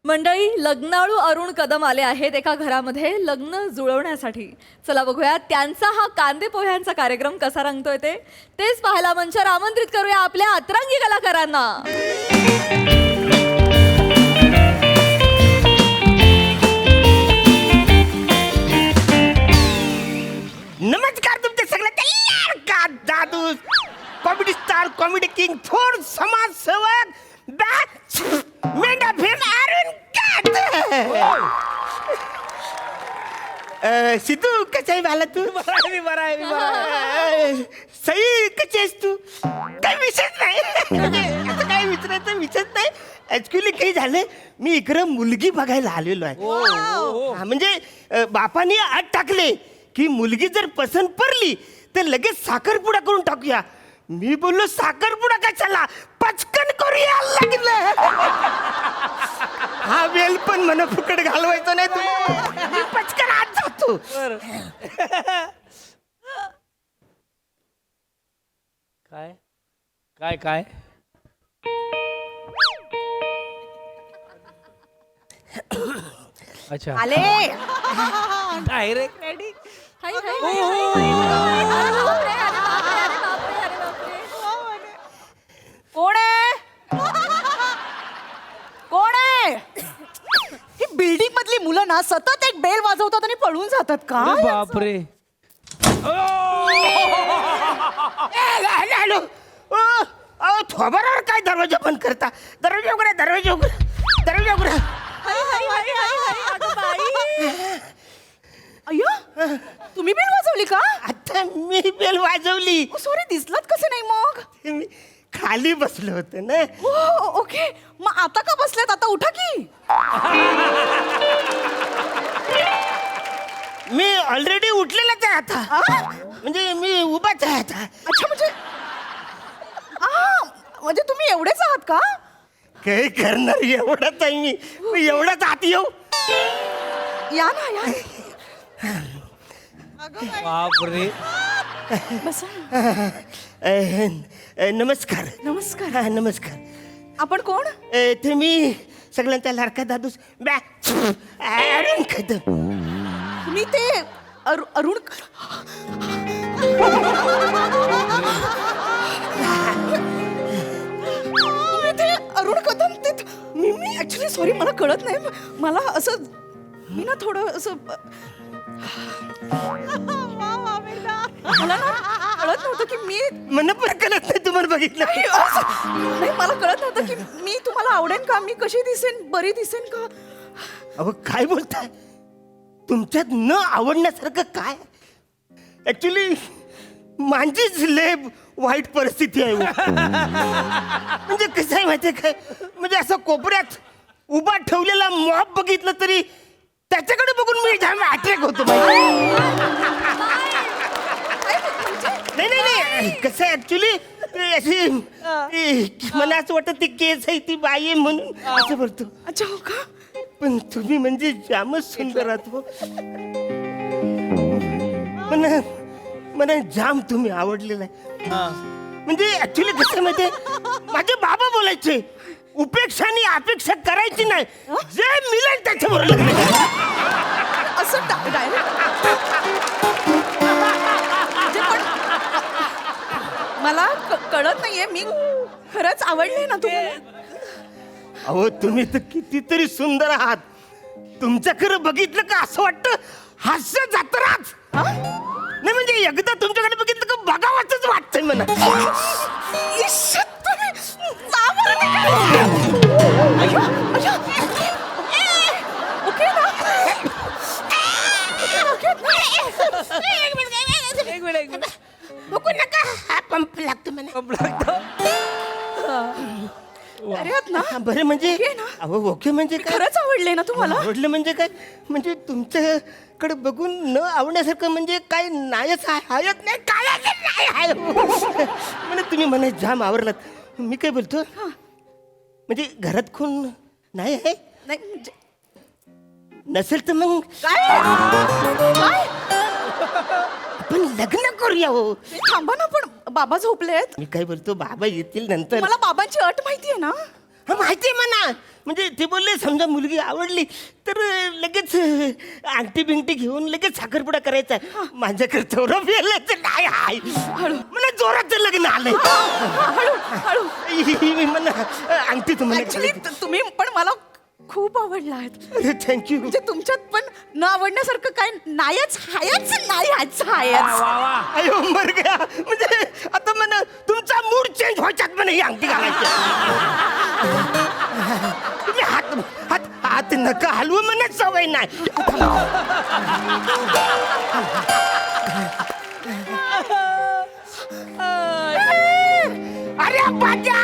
मंडळी, लग्नाळू अरुण कदम आले आहेत एका घरामध्ये लग्न जुळवण्यासाठी. चला बघूया त्यांचा हा कांदे पोह्यांचा कार्यक्रम कसा रंगतोय तेच पाहायला मंचावर आमंत्रित करूया आपल्या अतरंगी कलाकारांना. नमस्कार तुमचे सगळे तयार का दादू कॉमेडी स्टार कॉमेडी किंग थोर समाज सेवक मेंढा फिर अरुण सिद्धू कसा आहे मला तू बरा आहे सई कशी आहेस तू काही विषयच नाही असं काही विचारायचं विषयच नाही. ऍक्च्युली काही झालं मी इकडं मुलगी बघायला आलेलो आहे. हा, म्हणजे बापाने आत टाकले की मुलगी जर पसंत पडली तर लगेच साखरपुडा करून टाकूया. मी बोललो साखरपुडा कशाला पचकन करूया लागलं. हा वेल पण मन फुकट घालवायचं नाही तुला. मी पचकन आत जातो. काय काय काय अच्छा आले डायरेक्ट रेडी. हाय हाय हाय, हाय. अरे बापरे, अरे बापरे, अरे बापरे, अरे बापरे. कोण आहे? कोण आहे? ही बिल्डिंग मधली मुलं ना सतत एक बेल वाजवतात आणि पळून जातात का? बापरे हॅलो थोबरावर काय दरवाजा बंद करता. दरवाजा उघडा दरवाजा उघडा दरवाजा उघडा. हाय हाय हाय हाय हाय, अगं बाई. अय्या तुम्ही बेल वाजवली का? आता मी बेल वाजवली. सॉरी दिसलात कसे नाही मग? मी खाली बसलो होतो ना. ओके मग आता का बसल्यात? आता उठा की. मी ऑलरेडी उठलेलाच आहे आता. म्हणजे मी उभाच आहे आता. अच्छा म्हणजे तुम्ही एवढेच आहात का? काय करणार एवढाच आहे मी एवढाच आत येऊ. या ना या. बापरे बसा. नमस्कार. नमस्कार. हा, नमस्कार. आपण कोण? ते मी सगळ्यांचा लाडका दादूस अरुण कदम. मी ते अरुण तुम्ही ते अरुण कदम ते मी ऍक्च्युली सॉरी मला कळत नाही. मला असं मी ना थोडं असं मला ना कळत नव्हतं की मी मन पण कळत नाही तुम्हाला बघितलं. नाही मला कळत नव्हतं की मी तुम्हाला आवडेन का, मी कशी दिसेन, बरी दिसेन का. अहो काय बोलताय तुमच्यात न आवडण्यासारखं काय. ऍक्च्युली माझीच लय वाईट परिस्थिती आहे. म्हणजे कसं आहे माहितीये काय, म्हणजे असं कोपऱ्यात उभा ठेवलेला मॉब बघितलं तरी त्याच्याकडे बघून मी जाम अट्रॅक्ट होतो. नाही नाही नाही कसं आहे ऍक्च्युली अशी मला असं वाटतं ती केस आहे ती बाई आहे म्हणून असं बोलतो. अच्छा हो का? पण तुम्ही म्हणजे जामच सुंदर आहात हो. मला जाम तुम्ही आवडलेला आहे. म्हणजे ऍक्च्युली कसं माहितीये माझे बाबा बोलायचे उपेक्षा आणि अपेक्षा करायची नाही, जे मिळेल त्याच्याबरोबर लग्न करा. असं डायरेक्ट पण मला कळत नाहीये मी खरंच आवडले ना तुम्हाला. अहो तुम्ही तर कितीतरी सुंदर आहात. तुमच्याकडे बघितलं का असं वाटतं हास्य जत्राच. नाही म्हणजे एकदा तुमच्याकडे बघितलं का बघावंच वाटतंय मला. एक मिनिट बघू नका हा पंप लागतो मला. अरे आहात ना? बरं म्हणजे ओके ना? अहो ओके म्हणजे काय खरंच आवडले ना तुम्हाला? आवडलं म्हणजे काय म्हणजे तुमच्याकडे बघून न आवडण्यासारखं म्हणजे काय नायच हायच नाही काय नाही आहे. म्हणजे तुम्ही मला जाम आवडलात. मी काय बोलतो म्हणजे घरात कोण नाही आहे नाही म्हणजे नसेल तर मग काय? आपण लग्न करूया हो. थांबा ना पण बाबा झोपलेत. मी काय बोलतो बाबा येतील नंतर. मला बाबांची अट माहितीये ना. हा माहिती आहे म्हणा. म्हणजे ते बोलले समजा मुलगी आवडली तर लगेच अंगठी बिंगटी घेऊन लगेच साखरपुडा करायचा. माझ्याकडे तेवढं वेळ तर नाही हाय. मला जोरात लग्न आलंय. मी म्हणा अंगठी तुम्हाला ऍक्च्युली तुम्ही पण मला खूप आवडला आहेत. अरे थँक्यू. म्हणजे तुमच्यात पण न आवडण्यासारखं काय नाहीच हायच. अयो मर गया. म्हणजे आता म्हणा तुमचा मूड चेंज व्हायच्यात म्हणा ही अंगठी घालायची. तुम्ही हात हात हात नका हलवू म्हणत सवय नाही. अरे बाजा.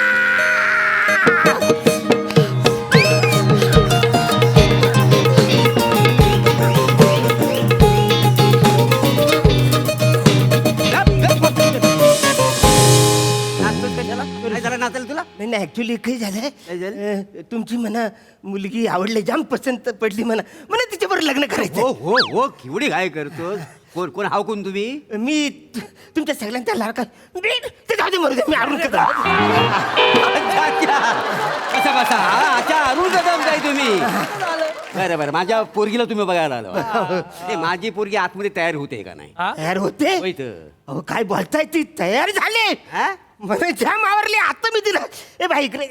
तुला नाही नाही ऍक्च्युली काही झालंय. काय झालं? तुमची म्हणा मुलगी आवडली जाम पसंत पडली म्हणा म्हणा तिच्याबरोबर लग्न करायचं. हो हो हो केवढी काय करतो. कोण कोण हाव कोण तुम्ही? मी तुमच्या सगळ्यांचा लाडका ते जाऊ दे मरू दे. मी अरुण कदम. अच्छा अच्छा कसा बसा अच्छा अरुण कदम काय तुम्ही? बरं बरं माझ्या पोरगीला तुम्ही बघायला आलो. ते माझी पोरगी आतमध्ये तयार होते का नाही? तयार होते. होय तर. अहो काय बोलताय ती तयार झाले. हा? मला जाम आवडली आता मी तिला. ए बाई इकडे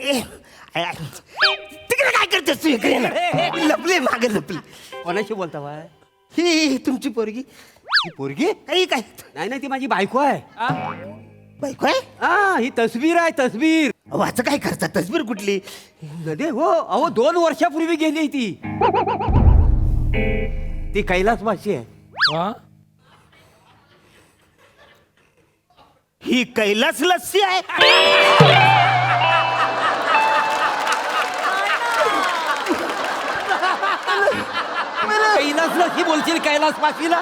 तिकडे काय करतेस तू इकडे ना. लपले मागे लपली. कोणाशी बोलता बाय? ही तुमची पोरगी ही पोरगी? काही काय नाही नाही ती माझी बायको आहे. बायको आहे. हा ही तस्वीर आहे तस्वीर. अहो असं काय करता तस्वीर कुठली. नदे हो अहो 2 वर्षापूर्वी गेली ती. ती कैलासवासी आहे. ही कैलास लस्सी आहे. कैलासला ही बोलशील कैलासवासीला?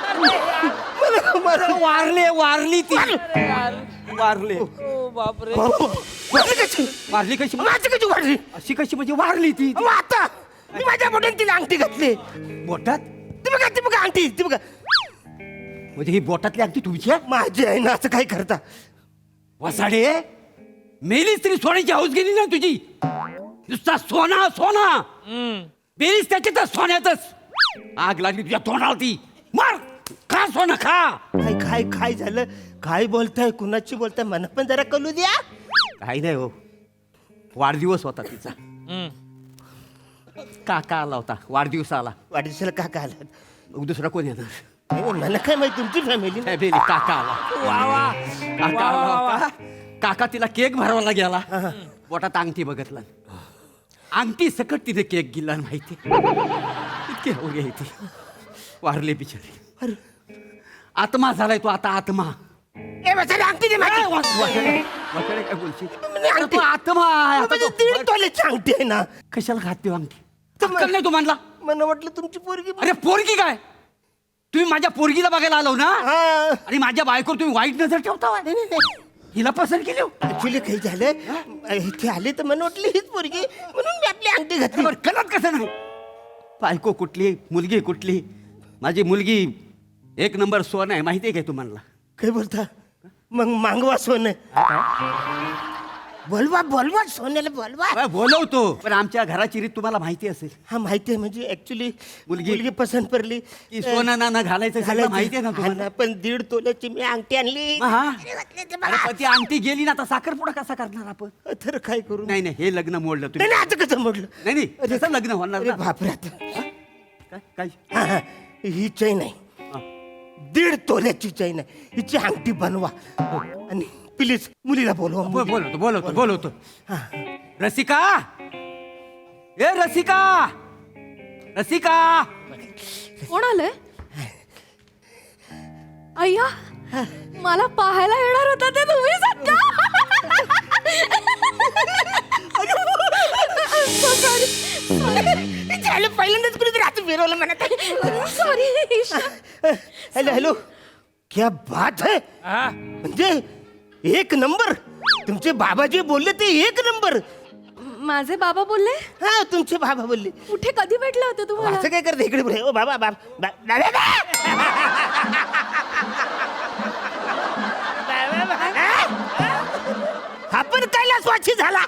वारले वारली ती वारले. बापरे. वारली कशी. वारली कशी? माझी कशी वारली. अशी कशी म्हणजे वारली ती? अहो, आता मी माझ्या बोटाने तिला अंगठी घातली. बोटात? ती बघा अंगठी ती बघा. म्हणजे ही बोटातली अगदी तुमची आहे? माझी आहे ना असं काय करता. वसाडे मेलीस तरी सोन्याची हौस गेली ना तुझी. नुसता सोना सोना मेलीस त्याच्यातच सोन्यातच. आग लागली तुझ्या तोंडावरती. मार खा सोना खा. काय काय काय झालं. काय बोलताय कुणाची बोलताय मला पण जरा कळू द्या. काही नाही हो वाढदिवस होता तिचा. काका आला होता वाढदिवस आला. वाढदिवसाला काका आला. मग दुसरा कोण येणार? मला काय माहिती तुमची फॅमिली. फॅमिली काका आला. काका आला होता. काका तिला केक भरवायला गेला. पोटात अंगठी बघितला. अंगठी सकट तिथे केक गिल्ला माहिती. इतके अवघे आहे ती. वारले बिचारी. अरे आत्मा झालाय तो आता आत्मा. ए वसाडे अंगठी दे माझी. वाकडे काय बोलशील? म्हणजे अरे तो आत्मा आहे. आता म्हणजे तो- 1.5 तोल्याची अंगठी आहे ना. कशाला खाते अंगठी? तर मग- अक्कल नाही तू म्हणला? मला वाटलं तुमची पोरगी. अरे पोरगी काय? तुम्ही माझ्या पोरगीला बघायला आलो ना. हा. आणि माझ्या बायकोवर तुम्ही वाईट नजर ठेवता. हिला पसंत केली. ऍक्च्युली काही झालं इथे आले तर मला वाटलं हीच पोरगी म्हणून मी आपली अंगठी घातली. बरं, कळत कसं नाही? बायको कुठली मुलगी कुठली? माझी मुलगी 1 नंबर सोन आहे माहिती आहे काय तुम्हाला? काय बोलता. मग मागवा सोनं. बोलवा सोन्याला बोलवा. बोलवतो पण आमच्या घराची रीत तुम्हाला माहिती असेल. हा माहिती आहे. म्हणजे ऍक्च्युली मुलगी- मुलगी पसंत पडली. की सोनं नाणं घालायचं सगळं माहिती आहे ना तुम्हाला? हा, पण 1.5 तोल्याची मी अंगठी आणली. हा. अरे पण ती अंगठी गेली ना आता साखरपुडा कसा करणार आपण? तर काय करू. नाही नाही हे लग्न मोडलं नाही तुम्ही. नाही, आता कसं म्हटलं. नाही नाही त्याचं लग्न होणार अरे ना. बापरे आता. काय काय हा, हा, ही चैन आहे. हा. 1.5 तोल्याची चैन आहे. हिची अंगठी बनवा आणि प्लीज मुलीला बोलवा. बोलवतो बोलवतो बोलवतो. रसिका ए रसिका रसिका. कोण आलंय? अय्या मला पाहायला येणार होता ते तुम्ही सध्या. पहिल्यांदाच कुणीतरी हात फिरवलं म्हणत. सॉरी. Hello hello. क्या बात है. हा म्हणजे 1 नंबर. तुमचे बाबा जे बोलले ते 1 नंबर. माझे बाबा बोलले. हा तुमचे बाबा बोलले. कुठे कधी भेटले होते तुम्हाला? असं काय करते इकडे पुढे. ओ बाबा बाबा हा पण कैलासवासी झाला.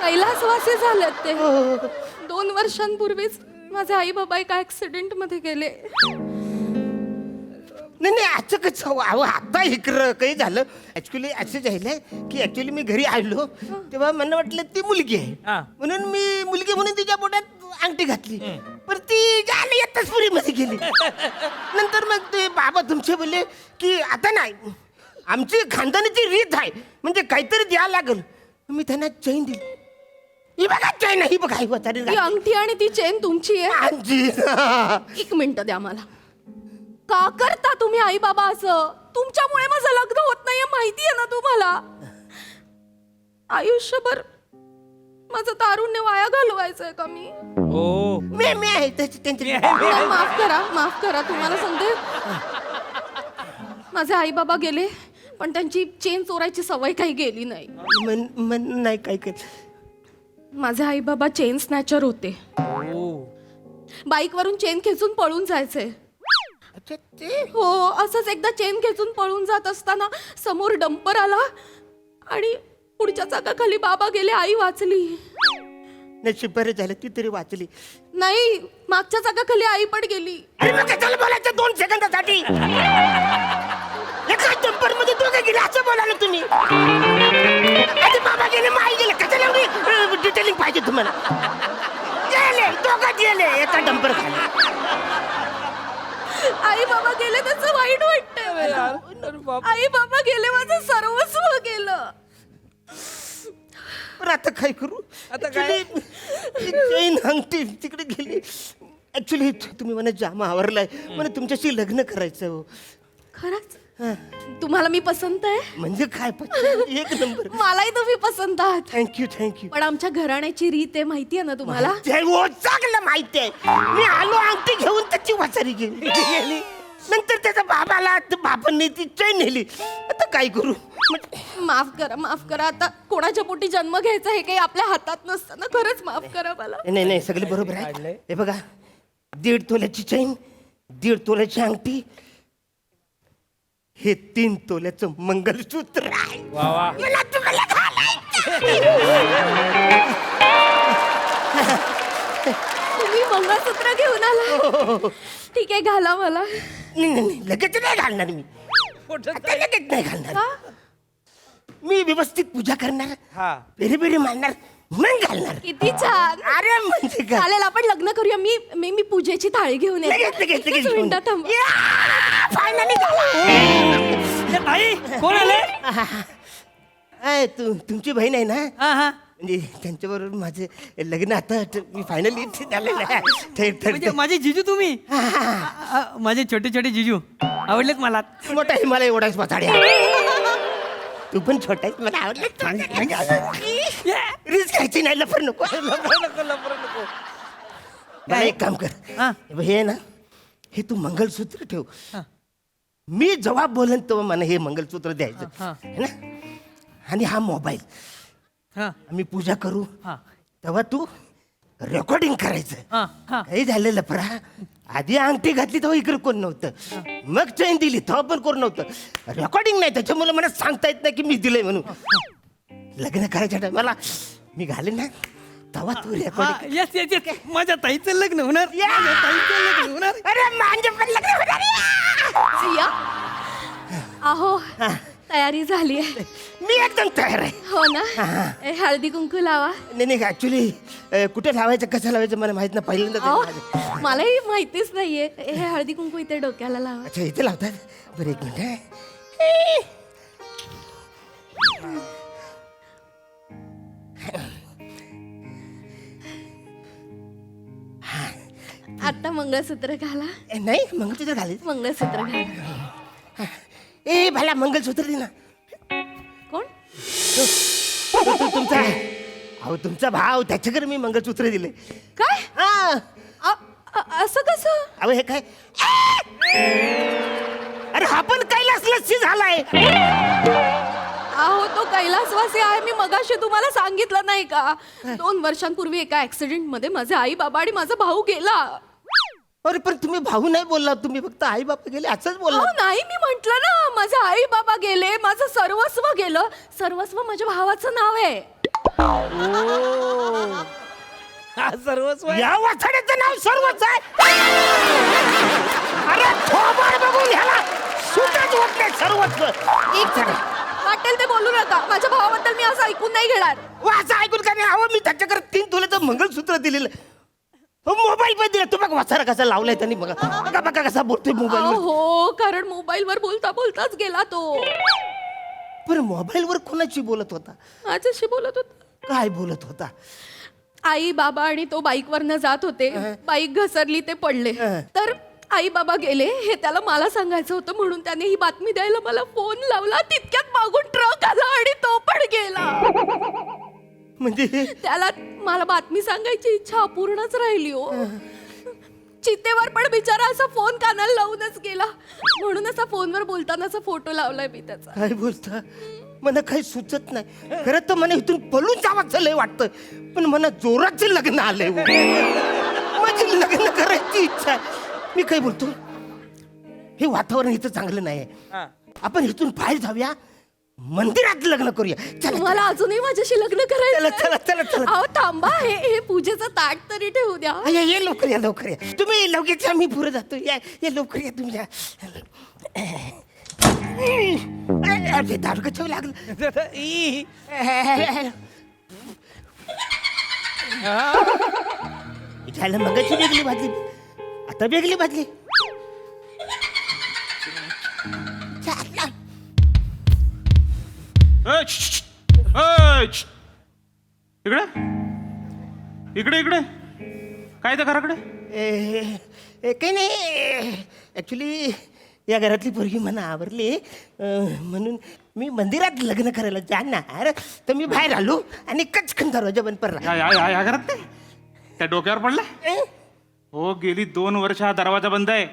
कैलासवासी झालेत ते 2 वर्षांपूर्वीच माझे आई बाबा एका ऍक्सिडेंट मध्ये गेले. नाही नाही असं कसं अहो आता इकडं काही झालं ऍक्च्युली असं झालंय की ऍक्च्युली मी घरी आलो तेव्हा मला वाटलं ती मुलगी आहे हा. म्हणून मी मुलगी म्हणून तिच्या पोटात अंगठी घातली पण ती झाली येताच पुरीमध्ये गेली. नंतर मग ते बाबा तुमचे बोलले की आता नाही आमची खानदानाची रीत आहे म्हणजे काहीतरी द्यावं लागेल. मी त्यांना चैन दिली. ही बघा चैन ही बघा ही म्हातारी ती अंगठी आणि ती चेन तुमची आहे. आजी. 1 मिनिट द्या मला. का करता तुम्ही आई बाबा असं? तुमच्यामुळे माझं लग्न होत नाहीये माहितीये ना तुम्हाला. आयुष्यभर माझं तारुण्य वाया घालवायचंय का मी? हो मी आहे त्यांची नाही, माफ करा तुम्हाला सांगते. माझे आई बाबा गेले पण त्यांची चेन चोरायची सवय काही गेली नाही. मन नाही काय कर माझे आई बाबा चेन स्नॅचर होते. बाईकवरून चेन खेचून पळून जायचे. अच्छा ते हो असंच एकदा चेन खेचून पळून जात असताना समोर डंपर आला आणि पुढच्या चाकाखाली बाबा गेले. आई वाचली. नशीब बरं झालं ती तरी वाचली. नाही मागच्या चाकाखाली आई पण गेली. अरे मग कशाला बोलायचं 2 सेकंदासाठी एका जम्पर मध्ये दोघे गेले असं बोलायला तुम्ही. आधी बाबा गेले मग आई गेले कशाला एवढी डिटेलिंग पाहिजे तुम्हाला. गेले दोघं गेले एका डंपर खाली. आई बाबा गेले त्याचं वाईट वाटतंय मला. अरे बाप आई बाबा गेले माझं सर्वस्व गेलं. पण आता काय करू आता काय? चैन अंगठी तिकडे गेली. ऍक्च्युली तुम्ही मला जाम आवरलाय मला तुमच्याशी लग्न करायचं हो. खरंच तुम्हाला मी पसंत आहे. म्हणजे काय एक नंबर. मलाही तुम्ही पसंत आहात. थँक्यू पण आमच्या घराण्याची रीत आहे माहितीये ना तुम्हाला. चांगलं माहिती आहे. मी आलो अंगठी घेऊन त्याची वाचारी गेली. नंतर त्याचा बाबाला बाबांनी ती चैन नेली. आता काय करू. माफ करा आता कोणाच्या पोटी जन्म घ्यायचा हे काही आपल्या हातात नसतं ना. खरंच माफ करा मला. नाही सगळे बरोबर आहे. हे बघा 1.5 तोल्याची चैन 1.5 तोल्याची अंगठी हे 3 तोल्याचं मंगलसूत्र आहे. वा वा मला तुम्हाला तुम्ही मंगळसूत्र घेऊन आला. ठीक आहे घाला मला. नाही लगेच नाही घालणार मी. आता लगेच नाही घालणार. का? मी व्यवस्थित पूजा करणार हा पेरी मारणार मग घालणार. किती छान. अरे म्हणजे काय चालेल आपण लग्न करूया. मी पूजेची थाळी घेऊन येते. लगेच एकच मिनिटं थांबा. फायनली आई कोण आले? तुमची बहीण आहे ना हा हा म्हणजे त्यांच्याबरोबर माझे लग्न आता मी फायनली झालेलं आहे. म्हणजे माझे जिजू तुम्ही माझे छोटे छोटे जिजू आवडलेत मला. मोठा आहे मला एवढाच पचाड्या. तू पण छोटा आहेस मला आवडलं. रिस्क घ्यायची नाही लफर नको. नको मला एक काम कर हा. हे ना हे तू मंगलसूत्र ठेव. मी जवाब बोलन तेव्हा मला हे मंगलसूत्र द्यायचं है ना. आणि हा मोबाईल हा आम्ही पूजा करू हा तेव्हा तू रेकॉर्डिंग करायचं. हा हा काही झालेलं परा आधी अंगठी घातली तेव्हा इकडे कोण नव्हतं. मग चैन दिली तेव्हा पण कोण नव्हतं. रेकॉर्डिंग नाही त्याच्यामुळे मला सांगता येत नाही की मी दिलंय म्हणून. लग्न करायच्या टायमाला मी घालेन ना तेव्हा तू रेकॉर्डिंग. येस येस येस माझ्या ताईचं लग्न होणार. माझ्या ताईचं लग्न होणार. अरे माझे पण लग्न होणार आहे. सिया अहो तयारी झाली आहे. मी एकदम तयार आहे. हो ना. हळदी कुंकू लावा. नाही ऍक्च्युली कुठे लावायचं कसं लावायचं मला माहित नाही पहिल्यांदा अहो, तरी माझं. मलाही माहितीच नाहीये. हे हळदी कुंकू इथे डोक्याला लावा. अच्छा इथे लावतात. बरं 1 मिनिट. आता मंगळसूत्र घाला. नाही मंगलसूत्र घालायचं. मंगळसूत्र घाला. ए भला मंगलसूत्र दे ना. कोण? तुमचा अहो तुमचा भाव त्याच्याकडे मी मंगलसूत्र दिले. काय? हा असं कसं? अहो हे काय. अरे हा पण कैलास लस्सी झालाय. अहो तो कैलासवासी आहे. मी मगाशी तुम्हाला सांगितलं नाही का 2 वर्षांपूर्वी एका ऍक्सिडेंट मध्ये माझे आई बाबा आणि माझा भाऊ गेला. अरे पण तुम्ही भाऊ नाही बोलला तुम्ही फक्त आई बाबा गेले असंच बोलला. अहो नाही मी म्हंटल ना माझे आई बाबा गेले माझं सर्वस्व गेलं. सर्वस्व माझ्या भावाचं नाव आहे. हा सर्वस्व आहे. या वाचण्याचं नाव सर्वच आहे. अरे थोबाड बघून ह्याला सुटत होत नाही सर्वच. एक झालं. वाटेल ते बोलू नका. माझ्या भावाबद्दल मी असं ऐकून नाही घेणार. असं ऐकून का नाही? अहो मी त्याच्याकडे 3 तोल्याचं मंगळसूत्र दिलेलं. मोबाईल पण दिला. तू बघ वाचारा कसा लावलाय त्यांनी. बघा बघा कसा बोलतोय मोबाईल. हो, कारण मोबाईलवर बोलता बोलताच गेला तो. पण मोबाईलवर कोणाची बोलत होता? माझ्याशी बोलत होता. काय बोलत होता? आई बाबा आणि तो बाईकवरनं जात होते. बाईक घसरली, ते पडले. तर आई बाबा गेले हे त्याला मला सांगायचं होतं, म्हणून त्याने ही बातमी द्यायला मला फोन लावला. तितक्यात मागून ट्रक आला आणि तो पण गेला. म्हणजे त्याला मला बातमी सांगायची इच्छा अपूर्णच राहिली हो. चितेवर पण बिचारा असा फोन कानाला लावूनच गेला. म्हणून असा फोनवर बोलतानाचा फोटो लावलाय मी त्याचा. काय बोलता? मला काही सुचत नाही. खरं तर मला इथून पळून जावं लय वाटतं, पण मला जोराचं लग्न आलंय. माझी लग्न करायची इच्छा आहे. मी काय बोलतो, हे वातावरण इथं चांगलं नाही. आपण इथून बाहेर जाऊया, मंदिरात लग्न करूया. चला मला अजूनही माझ्याशी लग्न करायचं. चला चला चला. अहो थांबा, हे पूजेचं ताट तरी ठेवू द्या. ये लवकर या लवकर या. तुम्ही लगेच या, मी पुढे जातो. या या लवकर या तुम्ही. दारू कशावर लागलं? झालं मगाची वेगळी भाजली, आता वेगळी भाजली. इकडे इकडे इकडे काय त्या घराकडे? काही नाही, ऍक्च्युली या घरातली पोरगी मला आवडली, म्हणून मी मंदिरात लग्न करायला जाणार. तर मी बाहेर आलो आणि कचकन दरवाजा बंद पडला. या घरात नाही त्या डोक्यावर पडला. हो, गेली 2 वर्ष हा दरवाजा बंद आहे.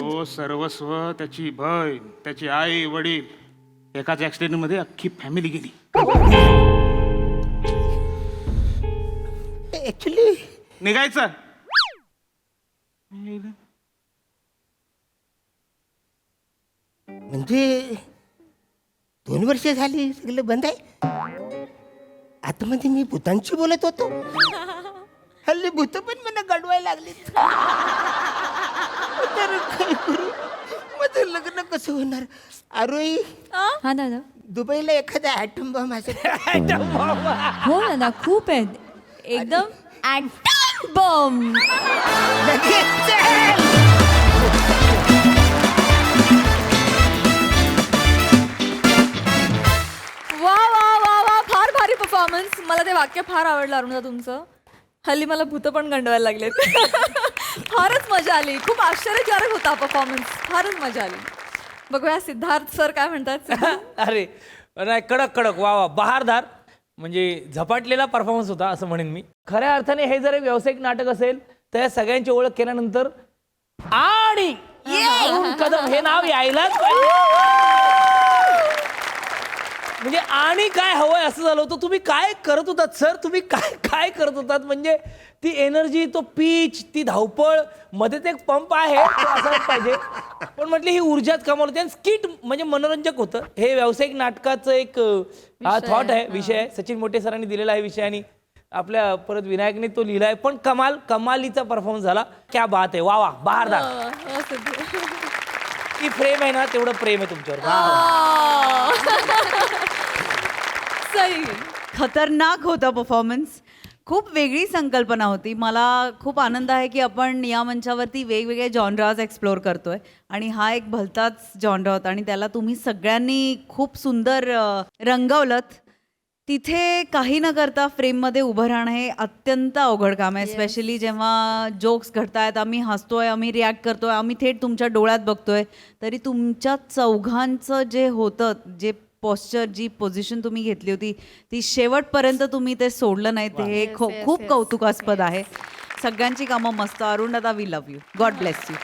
हो, सर्वस्व, त्याची बहीण, त्याची आई वडील एकाच ऍक्सिडेंट मध्ये अख्खी फॅमिली गेली. ऍक्च्युली निघायचं. म्हणजे 2 वर्ष झाली सगळं बंद आहे. आतमध्ये मी भूतांशी बोलत होतो. हल्ली भूत पण मला गडवायला लागली. तर काय करू? माझं लग्न कसं होणार? आरोही, हा दादा. दुबईला एखादा ॲटम बॉम्ब असेल. हो दादा, खूप आहेत. एकदम ॲटम बॉम्ब. लगेच चल. वा वा वा वा, फार भारी परफॉर्मन्स. मला ते वाक्य फार आवडलं अरुणा तुमचं. हल्ली मला भूत पण गंडवायला लागलेत. फारच मजा आली. खूप आश्चर्यकारक होता परफॉर्मन्स. फारच मजा आली. बघूया सिद्धार्थ सर काय म्हणतात. अरे नाही, कडक कडक, वा वा, बहारदार. म्हणजे झपाटलेला परफॉर्मन्स होता असं म्हणेन मी. खऱ्या अर्थाने हे जर एक व्यावसायिक नाटक असेल तर या सगळ्यांची ओळख केल्यानंतर आणि अरुण कदम हे नाव यायलाच पाहिजे. म्हणजे आणि काय हवंय असं झालं होतं. तुम्ही काय करत होतात सर? तुम्ही काय काय करत होतात? म्हणजे ती एनर्जी, तो पीच, ती धावपळ, मध्ये ते एक पंप आहे तो असायला पाहिजे. पण म्हटलं ही ऊर्जाच कमाल होती. आणि स्किट म्हणजे मनोरंजक होतं. हे व्यावसायिक नाटकाचं एक हा थॉट आहे, विषय आहे. सचिन मोठे सरांनी दिलेला आहे विषय आणि आपल्या परत विनायकने तो लिहिलाय. पण कमालीचा परफॉर्मन्स झाला. क्या बात आहे, वा वा, बहारदार. ती प्रेम आहे ना, तेवढं प्रेम आहे तुमच्यावर. सही. खतरनाक होता परफॉर्मन्स. खूप वेगळी संकल्पना होती. मला खूप आनंद आहे की आपण या मंचावरती वेगवेगळे जॉनराज एक्सप्लोअर करतोय आणि हा एक भलताच जॉनरा होता आणि त्याला तुम्ही सगळ्यांनी खूप सुंदर रंगवलत. तिथे काही न करता फ्रेममध्ये उभं राहणं हे अत्यंत अवघड काम आहे. स्पेशली जेव्हा जोक्स घडतायत, आम्ही हसतोय, आम्ही रिॲक्ट करतोय, आम्ही थेट तुमच्या डोळ्यात बघतोय, तरी तुमच्या चौघांचं जे होतं, जे पॉस्चर, जी पोझिशन तुम्ही घेतली होती, ती शेवटपर्यंत तुम्ही ते सोडलं नाही. ते हे खूप कौतुकास्पद आहे. सगळ्यांची कामं मस्त. अरुण दादा, we love you. God bless you.